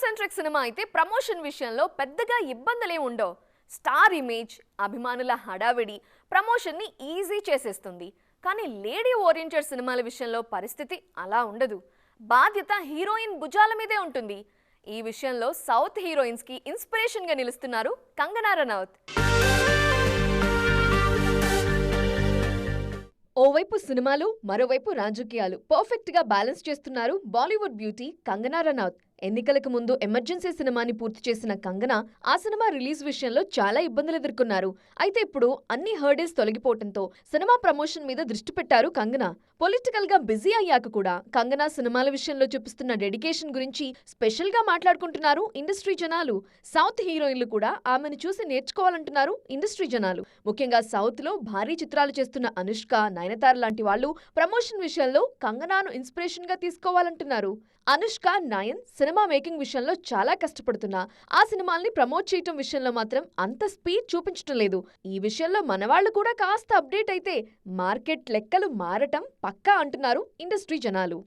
Centric cinema అయితే promotion విషయంలో పెద్దగా ఇబ్బందులే ఉండవు. స్టార్ ఇమేజ్, అభిమానుల హడావిడి ప్రమోషన్ని ఈజీ చేసేస్తుంది. కానీ లేడీ ఓరియంటెడ్ సినిమాల విషయంలో పరిస్థితి అలా ఉండదు. బాధ్యత హీరోయిన్ భుజాల మీదే ఉంటుంది. ఈ విషయంలో సౌత్ హీరోయిన్స్ కి ఇన్స్పిరేషన్ గా నిలుస్తున్నారు కంగనా రనౌత్. ఓవైపు సినిమాలు, మరోవైపు రాజకీయాలు పర్ఫెక్ట్ గా బ్యాలెన్స్ చేస్తున్నారు బాలీవుడ్ బ్యూటీ కంగనా రనౌత్. ఎన్నికలకు ముందు ఎమర్జెన్సీ సినిమాని పూర్తి చేసిన కంగనా ఆ సినిమా రిలీజ్ విషయంలో చాలా ఇబ్బందులు ఎదుర్కొన్నారు. అయితే ఇప్పుడు అన్ని హర్డిల్స్ తొలగిపోవడంతో సినిమా ప్రమోషన్ మీద దృష్టి పెట్టారు కంగనా. పొలిటికల్ గా బిజీ అయ్యాక కూడా కంగనా సినిమాల విషయంలో చూపిస్తున్న డెడికేషన్ గురించి స్పెషల్ గా మాట్లాడుకుంటున్నారు ఇండస్ట్రీ జనాలు. సౌత్ హీరోయిన్లు కూడా ఆమెను చూసి నేర్చుకోవాలంటున్నారు ఇండస్ట్రీ జనాలు. ముఖ్యంగా సౌత్ లో భారీ చిత్రాలు చేస్తున్న అనుష్క, నయనతార లాంటి వాళ్ళు ప్రమోషన్ విషయంలో కంగనాను ఇన్స్పిరేషన్ గా తీసుకోవాలంటున్నారు. అనుష్క, నయన్ సినిమా మేకింగ్ విషయంలో చాలా కష్టపడుతున్నా ఆ సినిమాల్ని ప్రమోట్ చేయటం విషయంలో మాత్రం అంత స్పీడ్ చూపించటం లేదు. ఈ విషయంలో మనవాళ్లు కూడా కాస్త అప్డేట్ అయితే మార్కెట్ లెక్కలు మారటం పక్కా అంటున్నారు ఇండస్ట్రీ జనాలు.